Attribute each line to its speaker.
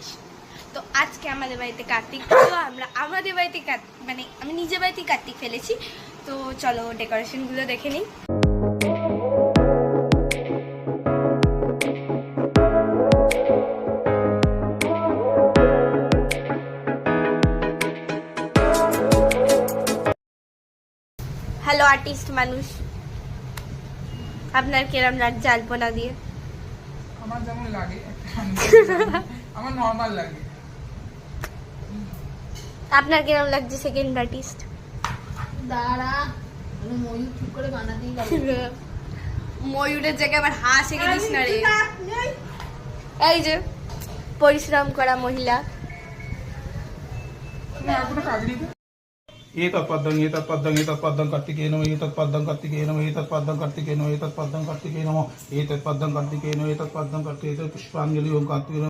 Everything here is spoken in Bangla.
Speaker 1: শেষ। তো আজকে আমাদের বাড়িতে কার্তিক পুজো, আমরা আমাদের বাড়িতে মানে আমি নিজের বাড়িতেই কার্তিক ফেলেছি। তো চলো ডেকোরেশনগুলো দেখে নিই। হ্যালো আর্টিস্ট মানুষ, আপনার কিরম লাগছে আলপনা দিয়ে?
Speaker 2: আমার যেমন লাগে আমার নরমাল লাগে।
Speaker 1: আপনার কিরম লাগছে সেকেন্ড আর্টিস্ট?
Speaker 3: দাঁড়া, ময়ূর ঠিক করে বানাতেই লাগে।
Speaker 1: ময়ূরের জায়গায় আবার হাঁস এঁকে দিস না রে। এই যে পরিশ্রম করা মহিলা।
Speaker 2: না কোনো কাজ নেই।
Speaker 4: एतत्पदं एतत्पदं एतत्पदं कार्तिकेय नमः एतत्पदं कार्तिकेय नमः एतत्पदं कार्तिकेय नमः एतत्पदं कार्तिकेय नमः एतत्पदं कार्तिकेय नमः एतत्पदं कार्तिकेय पुष्पांजलि ओम कार्तिकेय